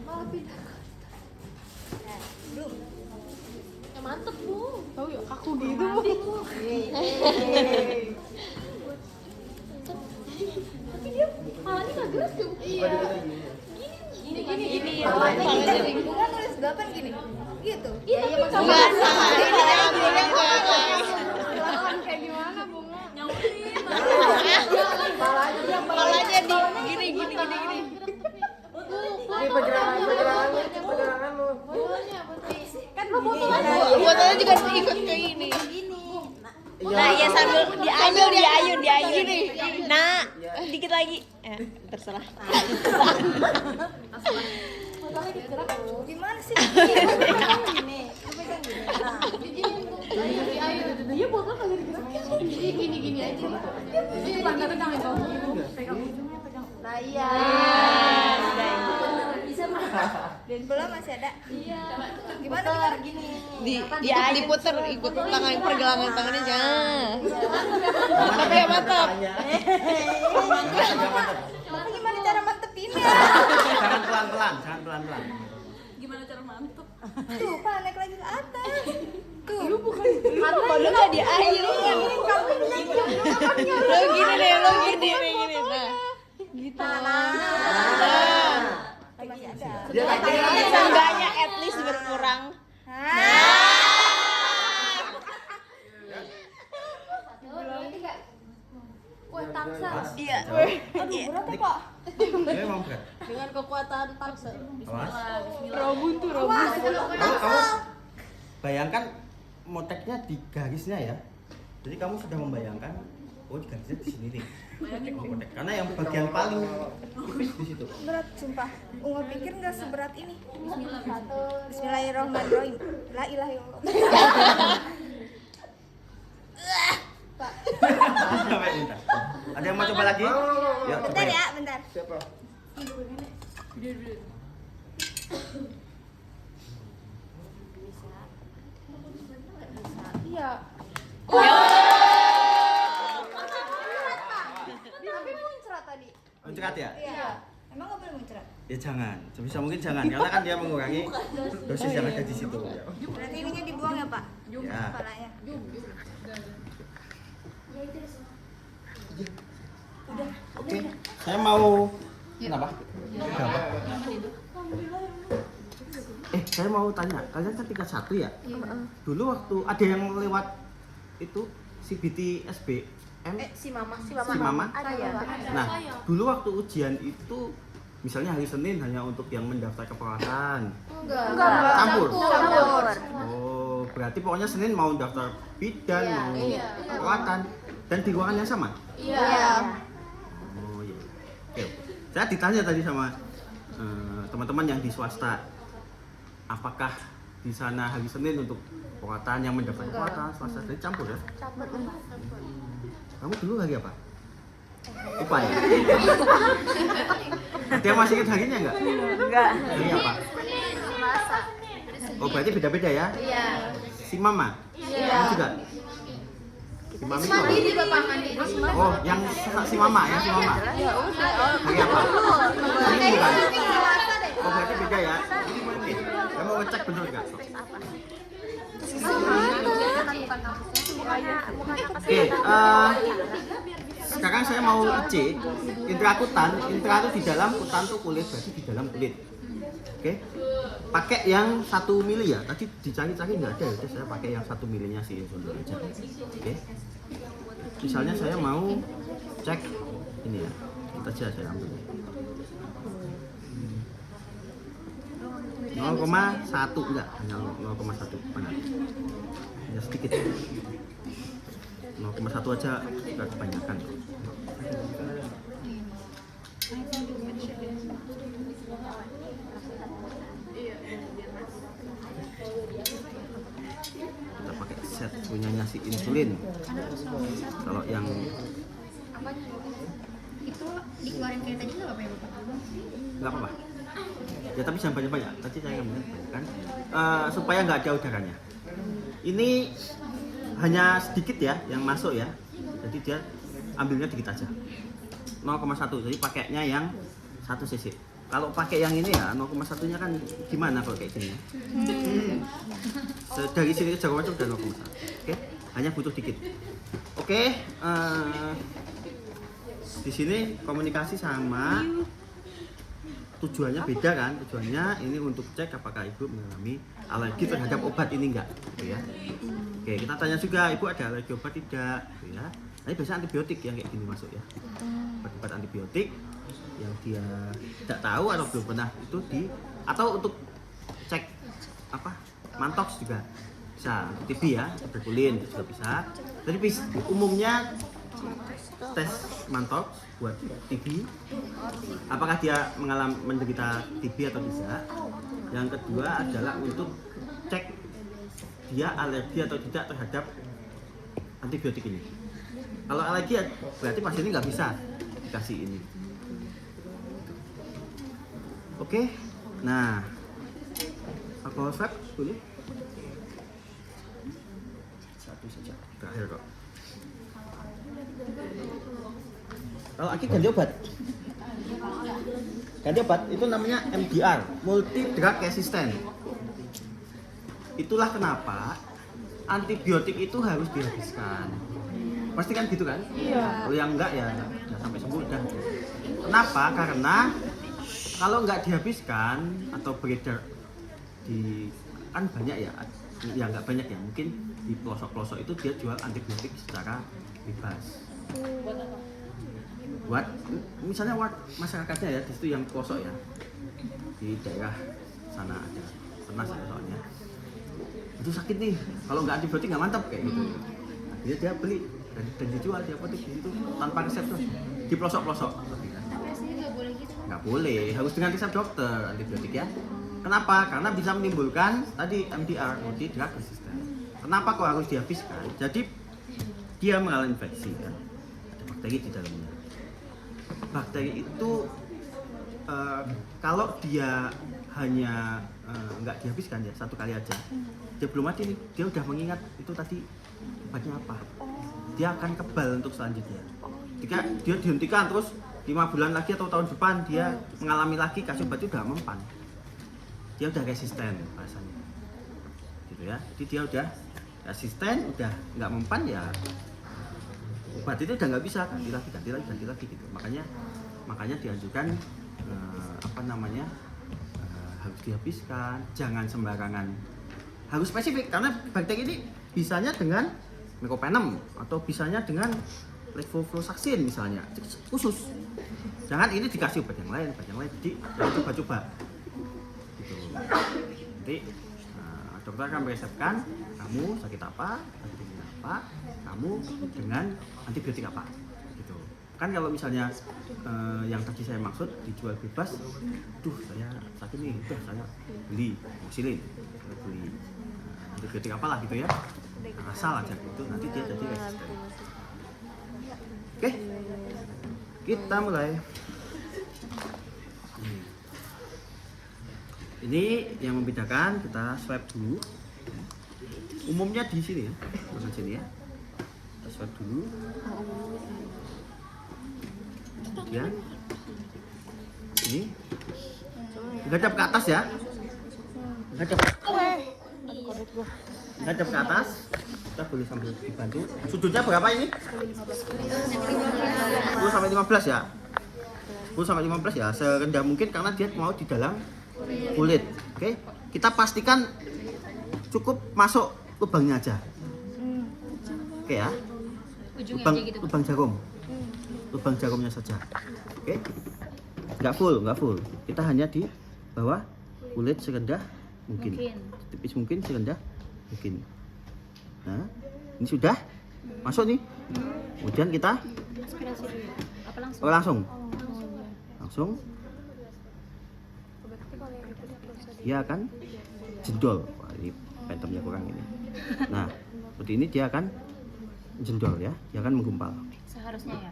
Malah pindah. Belum. Ya mantep Bu. Tahu ya kaku gitu. Tapi dia palanya nggak gerak tuh. Iya. Gini. Palanya gini. Bunga nulis 8 gini. Gitu. Iya, tapi Enggak salah. Lakukan kayak gimana Bunga? Nyautin. Palanya di gini. Ini pergerangan lu. Kan lo fotonya Botolnya juga ikut kayak gini. Nah, ya sambil diayun. Nah, dikit lagi. Terserah. fotonya digerak loh. Gimana sih? Gini. Lu pegang gini. Nah. Dia botol kagak digerak. Gini aja. Ini pegang itu. Pegang ujungnya pegang. Nah iya. Bisa mah. Belum masih ada. Iya. Gimana gini? Diputer ikut tangan pergelangan tangannya jangan. Mantap ya mantap. Tapi gimana cara mantepinnya? Jangan pelan-pelan. Gimana cara mantep? Tuh, Pak, naik lagi ke atas. Tuh. Padahal nggak diayun. Kamu ini Lo gini deh. Nah, gitu. Nah. masih ada. Dia lagi. Seenggaknya at least berkurang. Kue tangsa. Iya. Aduh, berat ya, Pak. Dia emang berat. Dengan kekuatan tangsa. Awas. Robuntu. Kamu bayangkan moteknya di garisnya ya. Jadi kamu sudah membayangkan, oh di garisnya di sini nih. Motek. Karena yang bagian paling tipis di situ. Berat, sumpah. Ungu pikir nggak seberat ini. Bismillahirrahmanirrahim. La ilaha illallah. Sampai bentar. Ada yang mau coba lagi? Ya, coba Bentar ya, bentar. Siapa? Iya. Tapi muncrat tadi. Muncrat ya? Iya. Emang nggak boleh muncrat? Ya jangan. Sebisa mungkin jangan. Karena kan dia mengurangi dosis yang ada di situ. Berarti ininya dibuang ya, Pak? Ya. Kepalanya. Oke. Saya mau. Kenapa? Kenapa? Saya mau tanya. Kalian kan tingkat 1 ya? Dulu waktu ada yang lewat itu CBT SBM Si mama. si Mama. Ada ya. Nah, dulu waktu ujian itu misalnya hari Senin hanya untuk yang mendaftar keperawatan. Enggak. Campur. Campur. Oh, berarti pokoknya Senin mau daftar bidan, mau perawatan dan di ruangan yang sama. Iya. Oh iya. Oke. Saya ditanya tadi sama teman-teman yang di swasta, apakah di sana hari Senin untuk perawatan yang mendaftar perawatan swasta, jadi campur ya? Campur. Kamu dulu hari apa? Lupa ya? Ada yang masih ingat harinya enggak? Enggak. Hari apa? Selasa. Oh berarti beda-beda ya? Iya. Si Mama? Kamu juga? Si Mami itu apa? Mandiri Bapak mandiri. Oh yang si Mama ya, si Mama? Hari apa? Ini bukan? Oh berarti beda ya? Oke, saya mau ngecek bener nggak? Oke, sekarang saya mau cek intrakutan. Intra itu di dalam, kutan itu kulit, berarti di dalam kulit. Oke, pakai yang 1 mili ya. Tadi dicari-cari nggak ada, jadi saya pakai yang 1 milinya si insulin aja. Oke, misalnya saya mau cek ini ya, kita aja saya ambil 0,1 enggak, hanya 0,1 benar. Ya sedikit. 0,1 aja sudah kebanyakan. Kita pakai set punyanya si insulin. Kalau yang Itu dikeluarin kayak tadi nggak apa-apa ya Bapak? nggak apa-apa. Ya tapi jangan banyak-banyak. Tadi saya ngambil kan supaya nggak ada udaranya. Ini hanya sedikit ya yang masuk ya. Jadi dia ambilnya dikit aja. 0,1. Jadi pakainya yang 1 cc. Kalau pakai yang ini ya 0,1 nya kan gimana kalau kayak gini? Dari sini ke Jagoan udah 0,1. Oke, hanya butuh dikit. Oke, di sini komunikasi sama tujuannya beda kan? Tujuannya ini untuk cek apakah ibu mengalami alergi terhadap obat ini enggak, gitu ya. Oke, kita tanya juga ibu ada alergi obat tidak, gitu ya. Ini biasanya antibiotik yang kayak gini masuk ya. Obat antibiotik yang dia tidak tahu atau belum pernah itu atau untuk cek apa mantox juga bisa, TB ya, tuberkulin juga bisa. Jadi umumnya tes mantox buat TB, apakah dia menderita TB atau tidak. Yang kedua adalah untuk cek dia alergi atau tidak terhadap antibiotik ini. Kalau alergi ya berarti pasien ini nggak bisa dikasih ini. Oke, nah alkohol swab boleh? Satu saja, terakhir kok. Kalau Aki ganti obat. Ganti obat itu namanya MDR, multi drug resistant. Itulah kenapa antibiotik itu harus dihabiskan. Pasti kan gitu kan? Iya. Kalau yang enggak ya sampai sembuh udah. Kenapa? Karena kalau nggak dihabiskan atau beredar di kan banyak ya nggak banyak ya, mungkin di pelosok-pelosok itu dia jual antibiotik secara bebas. Buat misalnya masyarakatnya ya di situ yang pelosok ya, di daerah sana ada pernah saya soalnya itu sakit nih, kalau nggak antibiotik nggak mantap kayak gitu. Akhirnya dia beli dan dijual di apotek di situ tanpa resep tuh di pelosok-pelosok. Nggak boleh, harus dengan resep dokter antibiotik ya. Kenapa? Karena bisa menimbulkan tadi MDR, multi drug resistant. Kenapa kok harus dihabiskan? Jadi dia mengalami infeksi ya, ada bakteri di dalamnya. Bakteri itu kalau dia hanya nggak dihabiskan ya satu kali aja, dia belum mati nih, dia udah mengingat itu tadi obatnya apa. Dia akan kebal untuk selanjutnya. Jika dia dihentikan terus 5 bulan lagi atau tahun depan dia mengalami lagi kasih obat itu udah mempan, dia udah resisten bahasanya gitu ya. Jadi dia udah resisten, udah nggak mempan ya obat itu udah nggak bisa, ganti lagi gitu. Makanya dianjurkan harus dihabiskan, jangan sembarangan, harus spesifik karena bakteri ini bisanya dengan meropenem atau bisanya dengan levofloxacin misalnya, khusus. Jangan ini dikasih obat yang lain, jadi jangan coba-coba. Gitu. Nanti dokter akan meresepkan kamu sakit apa, kamu dengan antibiotik apa. Gitu. Kan kalau misalnya yang tadi saya maksud dijual bebas, saya sakit nih, saya beli amoxicillin, beli antibiotik apalah gitu ya, asal aja gitu, nanti dia jadi resisten. Oke, kita mulai. Ini yang membedakan, kita swab dulu. Umumnya di sini ya, bukan sini ya. Kita swab dulu. Kemudian ini menghadap ke atas ya. Menghadap ke atas. Kita boleh sambil dibantu. Sudutnya berapa ini? 10 sampai 15 ya. 10 sampai 15 ya, serendah mungkin karena dia mau di dalam kulit. Oke. Kita pastikan cukup masuk lubangnya aja. Oke ya. Lubang jarum. Lubang jarumnya saja. Oke. Enggak full. Kita hanya di bawah kulit serendah mungkin. Tipis mungkin, serendah mungkin. Nah, ini sudah masuk nih. Kemudian kita Aspirasi dulu. Apa langsung? Oh, langsung. iya. Langsung. Dia akan jendol. Wah, ini phantomnya kurang ini. Nah, seperti ini dia akan jendol ya. Dia akan menggumpal. Seharusnya ya.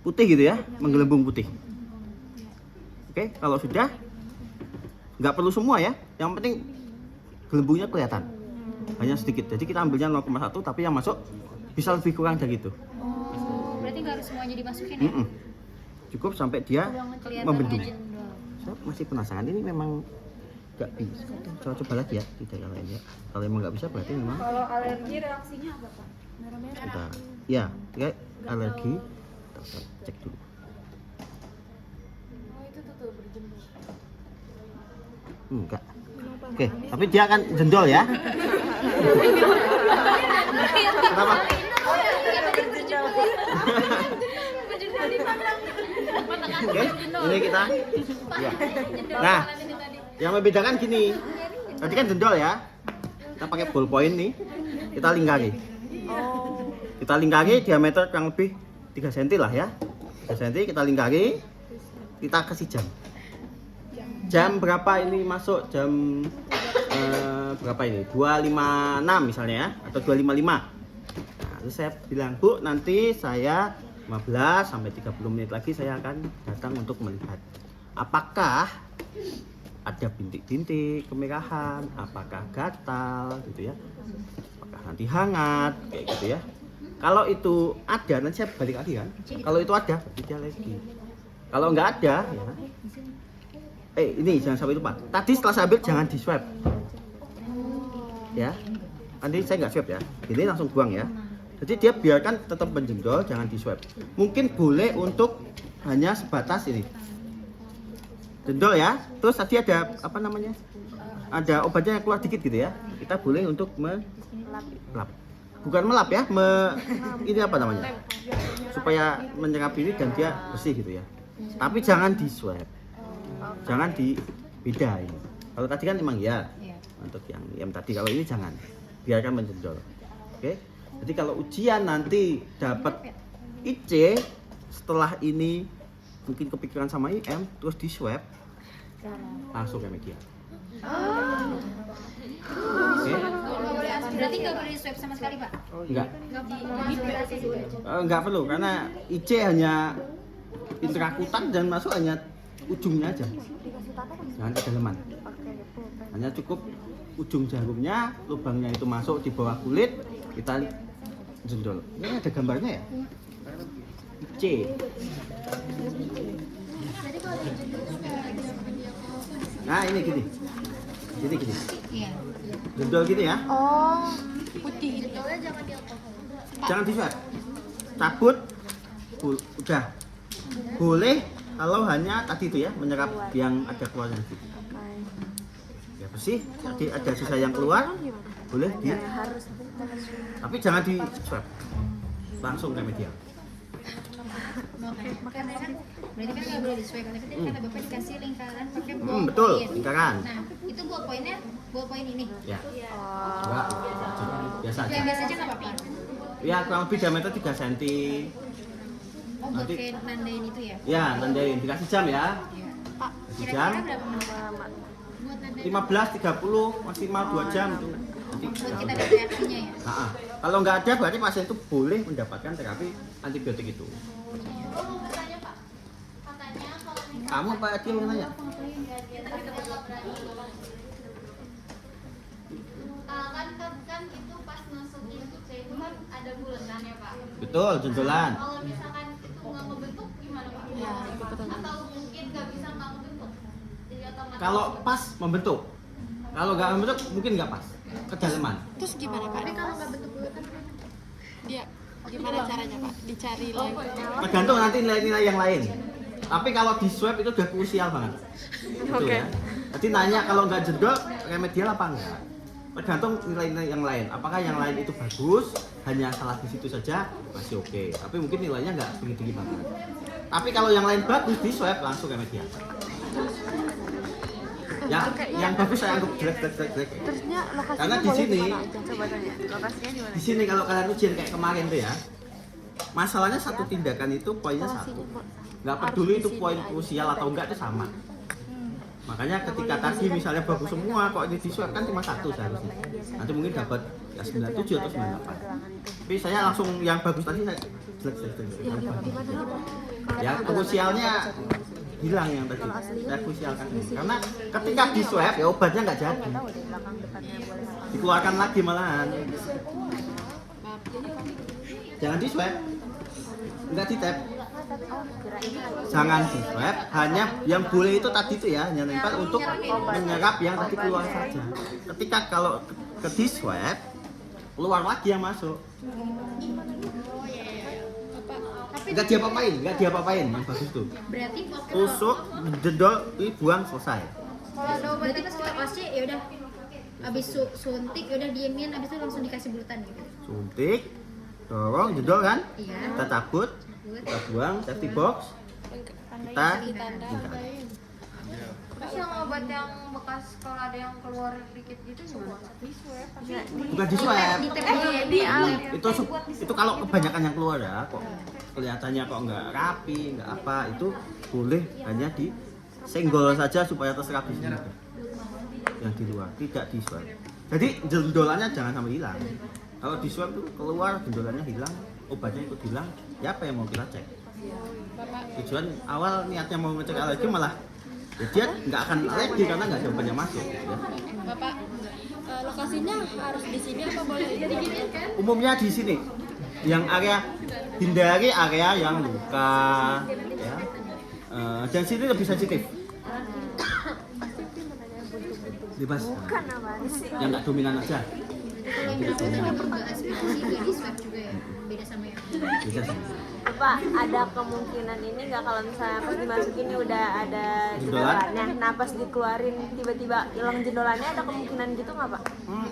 Putih gitu ya, menggelembung putih. Oke, kalau sudah nggak perlu semua ya. Yang penting gelembungnya kelihatan. Hanya sedikit. Jadi kita ambilnya 0,1 tapi yang masuk bisa lebih kurang dari itu. Oh, berarti nggak harus semuanya dimasukin ya? cukup sampai dia membendung. Saya masih penasaran, ini memang nggak bisa. Coba lagi ya, tidak yang lain ya. Kalau emang nggak bisa berarti memang. Kalau alergi reaksinya apa Pak? Merah-merah. Sebentar. Ya, alergi. Kita cek dulu. Oh itu tuh berjemur. Enggak. Oke, tapi dia akan jendol ya. Kenapa? Oke, ini kita. Ya. Nah, yang membedakan gini. Tadi kan jendol ya. Kita pakai ballpoint nih. Kita lingkari. Kita lingkari diameter kurang lebih 3 cm lah ya. 3 cm kita lingkari. Kita kasih jam. Jam berapa ini masuk? Jam berapa ini? 256 misalnya ya, atau 255. Nah, terus saya bilang, "Bu, nanti saya 15 sampai 30 menit lagi saya akan datang untuk melihat apakah ada bintik-bintik kemerahan, apakah gatal gitu ya. Apakah nanti hangat kayak gitu ya. Kalau itu ada, nanti saya balik lagi kan. Kalau itu ada, berarti dia alergi. Kalau nggak ada ya. Ini jangan sampai lupa. Tadi setelah saya ambil jangan di swab. Ya. Nanti saya nggak swab ya. Ini langsung buang ya. Jadi dia biarkan tetap menjendol, jangan di swab. Mungkin boleh untuk hanya sebatas ini. Jendol ya. Terus tadi ada apa namanya? Ada obatnya yang keluar dikit gitu ya. Kita boleh untuk melap. Bukan melap ya, ini apa namanya? Supaya menyerap ini dan dia bersih gitu ya. Tapi jangan di swab. Jangan dibedain. Kalau tadi kan memang ya. Untuk yang tadi, kalau ini jangan. Biarkan menjendol. Oke. Jadi kalau ujian nanti dapat IC, setelah ini mungkin kepikiran sama IM, terus di swab, langsung ke media. Oke. Berarti nggak boleh di swab sama sekali Pak? Enggak. Enggak perlu, karena IC hanya intrakutan dan masuk hanya ujungnya aja. Jangan kedalaman. Hanya cukup ujung jarumnya, lubangnya itu masuk di bawah kulit, kita jendol. Ini ada gambarnya ya? IC. Nah ini gini. Gini. Iya. Jendol gini ya. Oh, putih. Jendolnya jangan di Jangan di swab. Cabut. Udah. Boleh kalau hanya tadi itu ya, menyerap yang ada keluarnya gitu. Ya bersih, tadi ada sisa yang keluar, boleh di. Tapi jangan di swab. Langsung ke media. Karena kan berarti kan nggak boleh di swab, tapi karena Bapak dikasih lingkaran pakai Betul, ballpoint. lingkaran. Nah, itu ballpoint ini. Ya. Enggak. Biasa Yang aja. biasa aja nggak apa-apa. Ya, kurang lebih diameter 3 cm. Oh, buat Nanti- kayak nandain itu ya? Ya, nandain dikasih jam ya. Iya. Kasih Kira-kira jam berapa menit? Buat nandain 15 30 maksimal 2 jam itu. Nanti buat kita lihat reaksinya ya? Nah, kalau nggak ada berarti pasien itu boleh mendapatkan terapi antibiotik itu. Kamu apa Adil yang nanya? Kan itu pas masukin IC itu kan ada buletan ya Pak. Betul, jendolan. Kalau misalkan itu nggak ngebentuk gimana Pak? Ya, itu betul. Atau mungkin nggak bisa nggak ngebentuk? Jadi otomatis. Kalau pas membentuk. Kalau nggak membentuk mungkin nggak pas. Kedalaman. Terus gimana Pak? Tapi kalau nggak bentuk buletan Dia gimana caranya Pak? Dicari lagi. Tergantung nanti nilai-nilai yang lain. Tapi kalau di swab itu udah krusial banget. Gitu ya. Jadi nanya kalau nggak jendol remedial apa enggak? Tergantung nilai-nilai yang lain. Apakah yang lain itu bagus, hanya salah di situ saja masih oke. Tapi mungkin nilainya nggak tinggi-tinggi banget. Tapi kalau yang lain bagus di swab langsung remedial. Yang bagus saya anggap jelek. Terusnya lokasinya Karena di boleh sini- di mana aja? Coba tanya. Lokasinya di mana? Di sini kalau kalian ujian kayak kemarin tuh ya, masalahnya satu tindakan itu poinnya satu. Nggak peduli itu poin krusial atau enggak itu sama. Makanya ketika tadi misalnya bagus semua, kok ini di swab kan cuma satu seharusnya. Nanti mungkin dapat ya 97 atau 98. Tapi saya langsung yang bagus tadi saya jelek. Ya krusialnya hilang yang tadi. Saya krusialkan. Karena ketika di swab ya obatnya nggak jadi. Dikeluarkan lagi malahan. Jangan di swab. Enggak di tap. Jangan di swab, hanya yang boleh itu tadi itu ya, hanya nempel untuk menyerap yang tadi keluar saja. Ketika kalau ke di swab, keluar lagi yang masuk. Enggak dia apain yang bagus tuh. Berarti oke. Tusuk, jedol, buang, selesai. Kalau ada obatnya pas kita pasnya ya udah habis suntik ya udah diemin, habis itu langsung dikasih bulutan gitu. Suntik, dorong, jedol kan? Iya. Kita cabut, kita buang, safety box, kita tinggal. Terus yang obat yang bekas kalau ada yang keluar dikit gitu gimana? Bukan di swab. Di Itu kalau kebanyakan yang keluar ya, kok kelihatannya kok nggak rapi, nggak apa, itu boleh hanya di senggol saja supaya terserap di sini. Yang di luar, tidak di swab. Jadi jendolannya jangan sampai hilang. Kalau di swab itu keluar jendolannya hilang, obatnya ikut hilang, ya apa yang mau kita cek? Tujuan awal niatnya mau ngecek alergi malah ya dia nggak akan alergi karena nggak ada obatnya masuk. Ya. Bapak, lokasinya harus di sini apa boleh diginiin kan? Umumnya di sini, yang area hindari area yang luka, ya. Dan sini lebih sensitif. Bebas. Yang nggak dominan aja. Kalau yang bilang juga aspirasi nggak di swab juga ya, beda sama yang Beda sih. Pak, ada kemungkinan ini nggak kalau misalnya pas dimasukin ini udah ada Jendolan? jendolannya, nah pas dikeluarin tiba-tiba hilang jendolannya, ada kemungkinan gitu nggak Pak?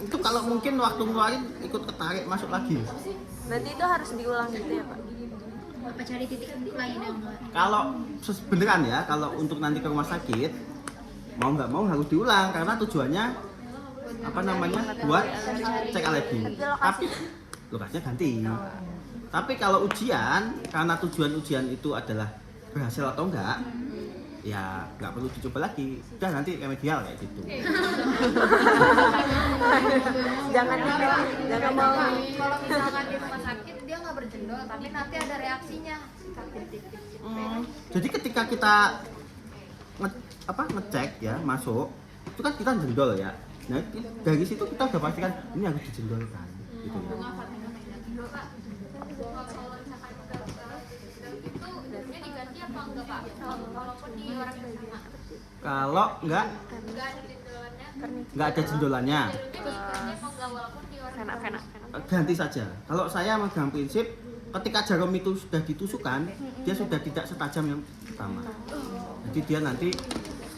Itu kalau mungkin waktu ngeluarin ikut ketarik masuk lagi. Berarti itu harus diulang gitu ya Pak? apa cari titik lain yang Kalau beneran ya, kalau untuk nanti ke rumah sakit mau nggak mau harus diulang karena tujuannya apa namanya buat cek alergi. Tapi lokasinya ganti. Tapi kalau ujian, karena tujuan ujian itu adalah berhasil atau enggak, ya nggak perlu dicoba lagi. Udah nanti remedial kayak gitu. Jangan mau. Kalau misalkan di rumah sakit dia nggak berjendol tapi nanti ada reaksinya. Jadi ketika kita ngecek ya masuk, itu kan kita jendol ya. Nah dari situ kita udah pastikan ini harus dijendolkan, gitu ya. Kalau misalkan itu dia diganti apa enggak Pak? Walaupun di orang yang sama. Kalau Enggak ada jendolannya. nggak ada jendolannya, Diganti apa enggak walaupun di orang yang sama. ganti saja. Kalau saya memegang prinsip, ketika jarum itu sudah ditusukkan, dia sudah tidak setajam yang pertama. Jadi dia nanti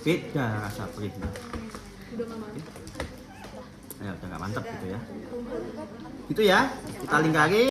beda rasa perihnya. Ya udah nggak mantap gitu ya. Gitu ya, kita lingkari.